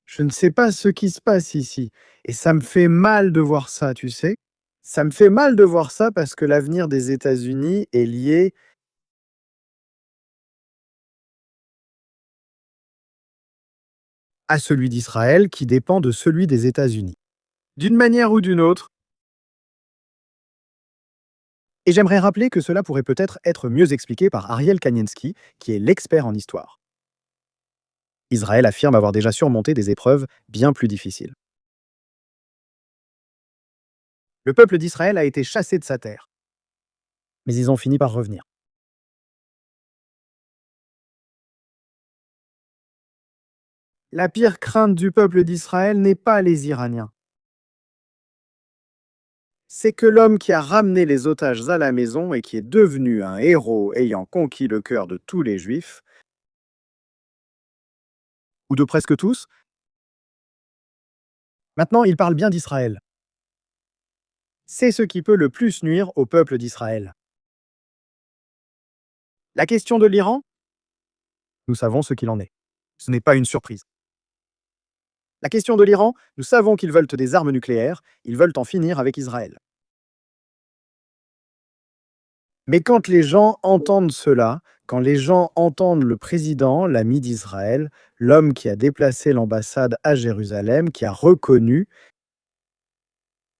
S1: Je ne sais pas ce qui se passe ici, et ça me fait mal de voir ça, tu sais. Ça me fait mal de voir ça parce que l'avenir des États-Unis est lié à celui d'Israël qui dépend de celui des États-Unis. D'une manière ou d'une autre. Et j'aimerais rappeler que cela pourrait peut-être être mieux expliqué par Ariel Kaniensky, qui est l'expert en histoire. Israël affirme avoir déjà surmonté des épreuves bien plus difficiles. Le peuple d'Israël a été chassé de sa terre. Mais ils ont fini par revenir. La pire crainte du peuple d'Israël n'est pas les Iraniens. C'est que l'homme qui a ramené les otages à la maison et qui est devenu un héros ayant conquis le cœur de tous les Juifs, ou de presque tous, maintenant il parle bien d'Israël. C'est ce qui peut le plus nuire au peuple d'Israël. La question de l'Iran, nous savons ce qu'il en est. Ce n'est pas une surprise. La question de l'Iran, nous savons qu'ils veulent des armes nucléaires, ils veulent en finir avec Israël. Mais quand les gens entendent cela, quand les gens entendent le président, l'ami d'Israël, l'homme qui a déplacé l'ambassade à Jérusalem, qui a reconnu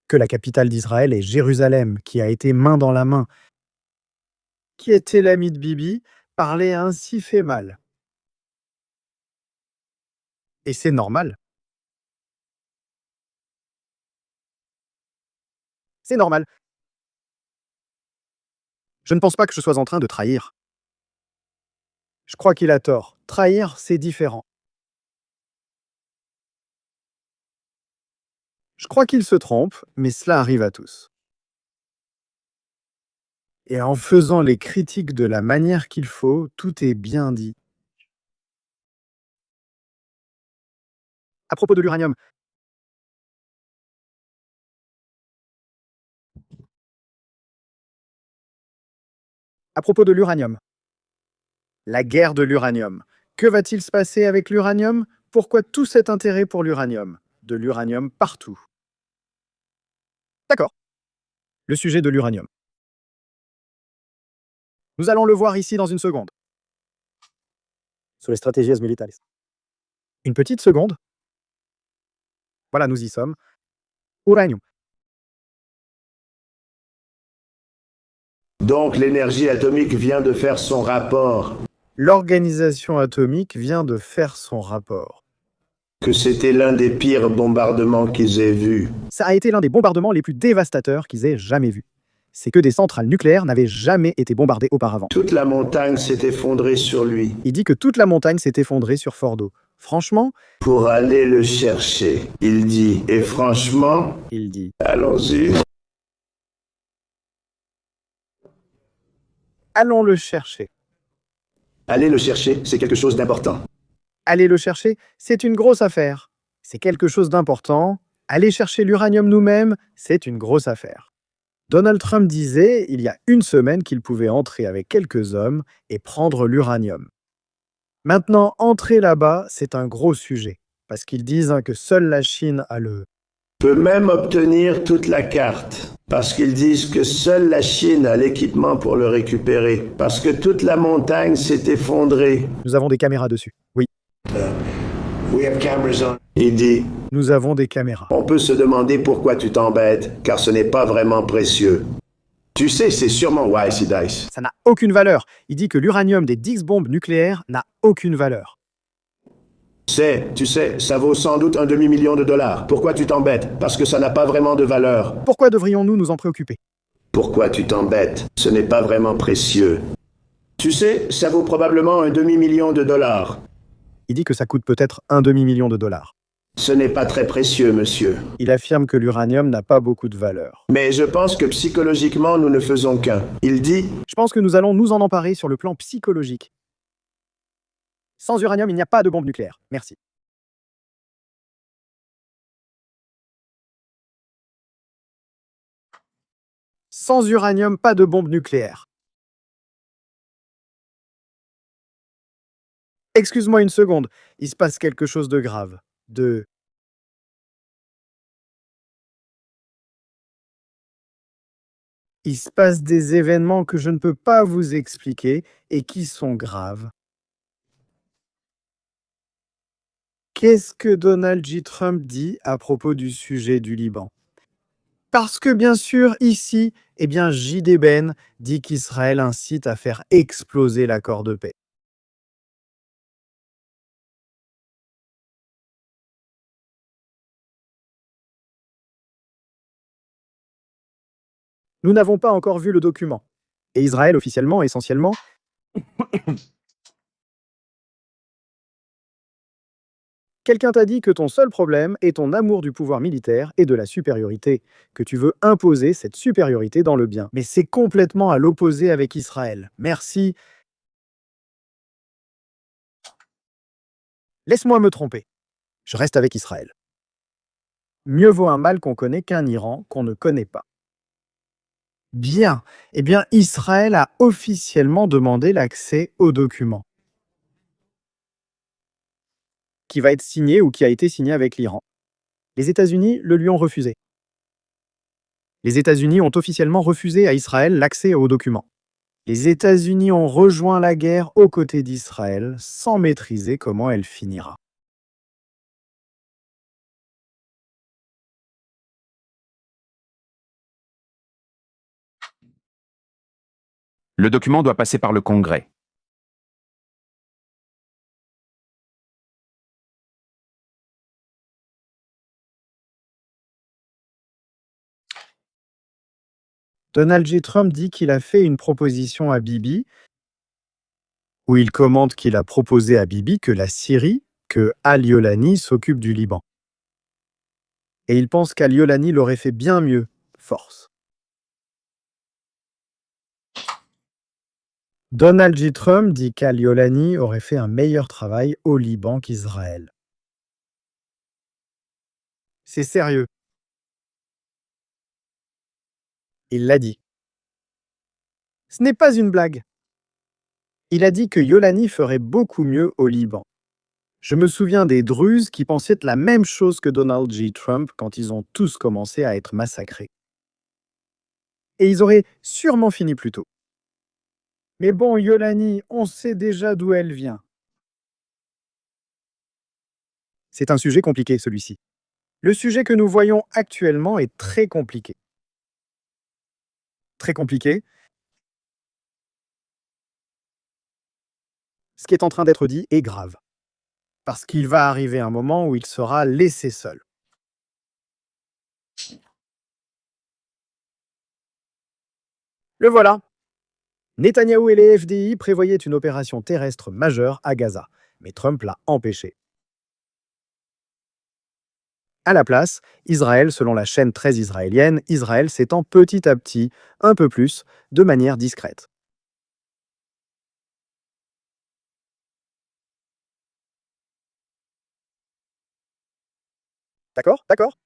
S1: que la capitale d'Israël est Jérusalem, qui a été main dans la main, qui était l'ami de Bibi, parler ainsi fait mal. Et c'est normal. C'est normal. Je ne pense pas que je sois en train de trahir. Je crois qu'il a tort. Trahir, c'est différent. Je crois qu'il se trompe, mais cela arrive à tous. Et en faisant les critiques de la manière qu'il faut, tout est bien dit. À propos de l'uranium, la guerre de l'uranium. Que va-t-il se passer avec l'uranium? Pourquoi tout cet intérêt pour l'uranium? De l'uranium partout. D'accord. Le sujet de l'uranium. Nous allons le voir ici dans une seconde. Sur les stratégies militaires. Une petite seconde. Voilà, nous y sommes. Uranium.
S3: Donc l'énergie atomique vient de faire son rapport.
S1: L'organisation atomique vient de faire son rapport.
S3: Que c'était l'un des pires bombardements qu'ils aient vus.
S1: Ça a été l'un des bombardements les plus dévastateurs qu'ils aient jamais vus. C'est que des centrales nucléaires n'avaient jamais été bombardées auparavant.
S3: Toute la montagne s'est effondrée sur lui.
S1: Il dit que toute la montagne s'est effondrée sur Fordo. Franchement,
S3: pour aller le chercher, il dit. Et franchement,
S1: il dit.
S3: Allons-y.
S1: Allons le chercher.
S3: Aller le chercher, c'est quelque chose d'important.
S1: Aller le chercher, c'est une grosse affaire. C'est quelque chose d'important. Aller chercher l'uranium nous-mêmes, c'est une grosse affaire. Donald Trump disait, il y a une semaine, qu'il pouvait entrer avec quelques hommes et prendre l'uranium. Maintenant, entrer là-bas, c'est un gros sujet, parce qu'ils disent que seule la Chine a le
S3: peut même obtenir toute la carte. Parce qu'ils disent que seule la Chine a l'équipement pour le récupérer. Parce que toute la montagne s'est effondrée.
S1: Nous avons des caméras dessus. Oui,
S3: Il dit,
S1: nous avons des caméras.
S3: on peut se demander pourquoi tu t'embêtes, car ce n'est pas vraiment précieux. Tu sais, c'est sûrement Icy Dice.
S1: Ça n'a aucune valeur. Il dit que l'uranium des 10 bombes nucléaires n'a aucune valeur.
S3: Tu sais, ça vaut sans doute un demi-million de dollars. Pourquoi tu t'embêtes? Parce que ça n'a pas vraiment de valeur.
S1: Pourquoi devrions-nous nous en préoccuper?
S3: Pourquoi tu t'embêtes? Ce n'est pas vraiment précieux. Tu sais, ça vaut probablement un demi-million de dollars.
S1: Il dit que ça coûte peut-être un demi-million de dollars.
S3: Ce n'est pas très précieux, monsieur.
S1: Il affirme que l'uranium n'a pas beaucoup de valeur.
S3: Mais je pense que psychologiquement, nous ne faisons qu'un. Il dit,
S1: Je pense que nous allons nous en emparer sur le plan psychologique. Sans uranium, il n'y a pas de bombe nucléaire. Merci. Sans uranium, pas de bombe nucléaire. Excuse-moi une seconde, il se passe quelque chose de grave. Il se passe des événements que je ne peux pas vous expliquer et qui sont graves. Qu'est-ce que Donald J. Trump dit à propos du sujet du Liban? Parce que bien sûr, ici, J.D. Ben dit qu'Israël incite à faire exploser l'accord de paix. Nous n'avons pas encore vu le document. Et Israël, officiellement, essentiellement, quelqu'un t'a dit que ton seul problème est ton amour du pouvoir militaire et de la supériorité, que tu veux imposer cette supériorité dans le bien. Mais c'est complètement à l'opposé avec Israël. Merci. Laisse-moi me tromper. Je reste avec Israël. Mieux vaut un mal qu'on connaît qu'un Iran qu'on ne connaît pas. Bien. Israël a officiellement demandé l'accès aux documents, qui va être signé ou qui a été signé avec l'Iran. Les États-Unis le lui ont refusé. Les États-Unis ont officiellement refusé à Israël l'accès aux documents. Les États-Unis ont rejoint la guerre aux côtés d'Israël sans maîtriser comment elle finira.
S4: Le document doit passer par le Congrès.
S1: Donald J. Trump dit qu'il a fait une proposition à Bibi, où il commente qu'il a proposé à Bibi que la Syrie, que Al-Yolani s'occupe du Liban. Et il pense qu'Al-Yolani l'aurait fait bien mieux, force. Donald J. Trump dit qu'Al-Yolani aurait fait un meilleur travail au Liban qu'Israël. C'est sérieux. Il l'a dit. Ce n'est pas une blague. Il a dit que Yolani ferait beaucoup mieux au Liban. Je me souviens des Druzes qui pensaient la même chose que Donald J. Trump quand ils ont tous commencé à être massacrés. Et ils auraient sûrement fini plus tôt. Mais bon, Yolani, on sait déjà d'où elle vient. C'est un sujet compliqué, celui-ci. Le sujet que nous voyons actuellement est très compliqué. Très compliqué. Ce qui est en train d'être dit est grave. Parce qu'il va arriver un moment où il sera laissé seul. Le voilà. Netanyahou et les FDI prévoyaient une opération terrestre majeure à Gaza, mais Trump l'a empêché. À la place, Israël, selon la chaîne très israélienne, Israël s'étend petit à petit, un peu plus, de manière discrète. D'accord? D'accord?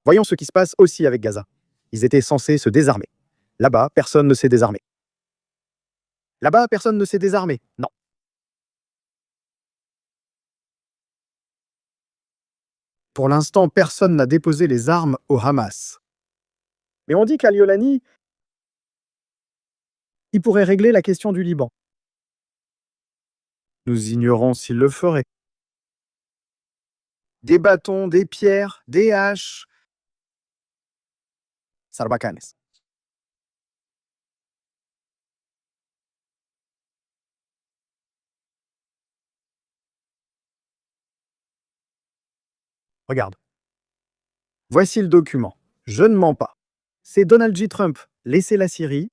S1: Voyons ce qui se passe aussi avec Gaza. Ils étaient censés se désarmer. Là-bas, personne ne s'est désarmé. Là-bas, personne ne s'est désarmé. Non. Pour l'instant, personne n'a déposé les armes au Hamas. Mais on dit qu'Al-Yolani, il pourrait régler la question du Liban. Nous ignorons s'il le ferait. Des bâtons, des pierres, des haches. Sarbacanes. Regarde. Voici le document. Je ne mens pas. C'est Donald J. Trump. Laissez la Syrie.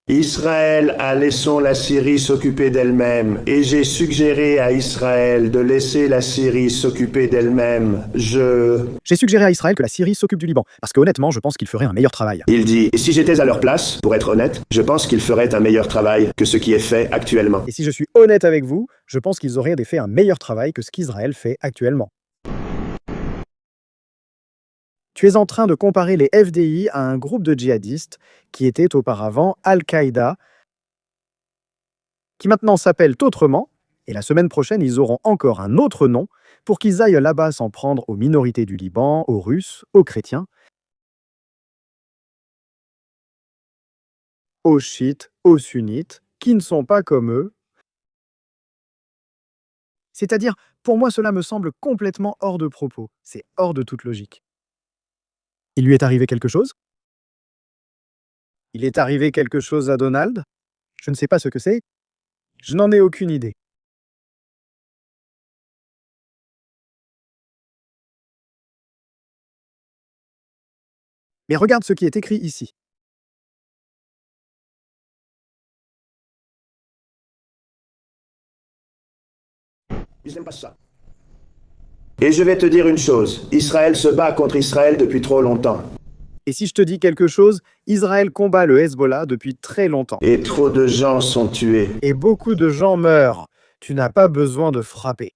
S3: Israël a laissé la Syrie s'occuper d'elle-même, et j'ai suggéré à Israël de laisser la Syrie s'occuper d'elle-même.
S1: J'ai suggéré à Israël que la Syrie s'occupe du Liban, parce que honnêtement, je pense qu'il ferait un meilleur travail.
S3: Il dit, et si j'étais à leur place, pour être honnête, je pense qu'ils feraient un meilleur travail que ce qui est fait actuellement.
S1: Et si je suis honnête avec vous, je pense qu'ils auraient fait un meilleur travail que ce qu'Israël fait actuellement. Tu es en train de comparer les FDI à un groupe de djihadistes qui était auparavant Al-Qaïda, qui maintenant s'appellent autrement, et la semaine prochaine, ils auront encore un autre nom pour qu'ils aillent là-bas s'en prendre aux minorités du Liban, aux Russes, aux chrétiens, aux chiites, aux sunnites, qui ne sont pas comme eux. C'est-à-dire, pour moi, cela me semble complètement hors de propos. C'est hors de toute logique. Il lui est arrivé quelque chose? Il est arrivé quelque chose à Donald? Je ne sais pas ce que c'est. Je n'en ai aucune idée. Mais regarde ce qui est écrit ici.
S3: Ils n'aiment pas ça. Et je vais te dire une chose, Israël se bat contre Israël depuis trop longtemps.
S1: Et si je te dis quelque chose, Israël combat le Hezbollah depuis très longtemps.
S3: Et trop de gens sont tués.
S1: Et beaucoup de gens meurent. Tu n'as pas besoin de frapper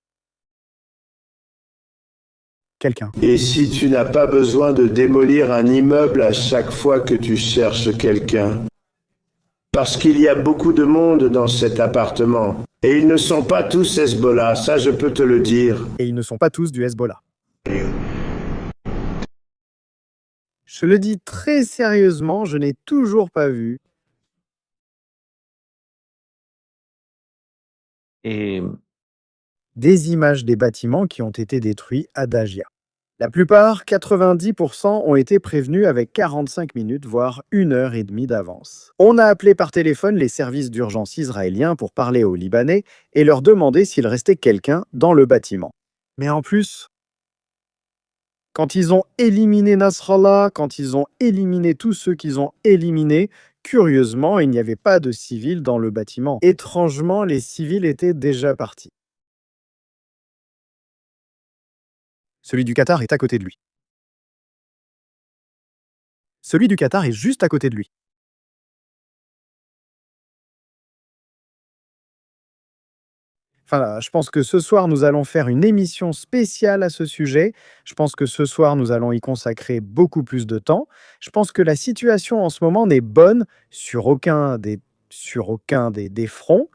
S1: quelqu'un.
S3: Et si tu n'as pas besoin de démolir un immeuble à chaque fois que tu cherches quelqu'un? Parce qu'il y a beaucoup de monde dans cet appartement. Et ils ne sont pas tous Hezbollah, ça je peux te le dire.
S1: Et ils ne sont pas tous du Hezbollah. Je le dis très sérieusement, je n'ai toujours pas vu.
S4: Et
S1: Des images des bâtiments qui ont été détruits à Dajia. La plupart, 90%, ont été prévenus avec 45 minutes, voire 1h30 d'avance. On a appelé par téléphone les services d'urgence israéliens pour parler aux Libanais et leur demander s'il restait quelqu'un dans le bâtiment. Mais en plus, quand ils ont éliminé Nasrallah, quand ils ont éliminé tous ceux qu'ils ont éliminés, curieusement, il n'y avait pas de civils dans le bâtiment. Étrangement, les civils étaient déjà partis. Celui du Qatar est à côté de lui. Celui du Qatar est juste à côté de lui. Enfin, je pense que ce soir, nous allons faire une émission spéciale à ce sujet. Je pense que ce soir, nous allons y consacrer beaucoup plus de temps. Je pense que la situation en ce moment n'est bonne sur aucun des fronts.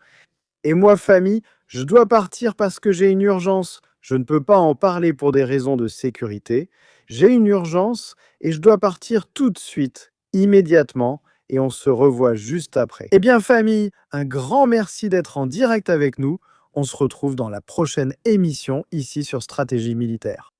S1: Et moi, famille, je dois partir parce que j'ai une urgence. Je ne peux pas en parler pour des raisons de sécurité. J'ai une urgence et je dois partir tout de suite, immédiatement, et on se revoit juste après. Eh bien, famille, un grand merci d'être en direct avec nous. On se retrouve dans la prochaine émission ici sur Stratégie Militaire.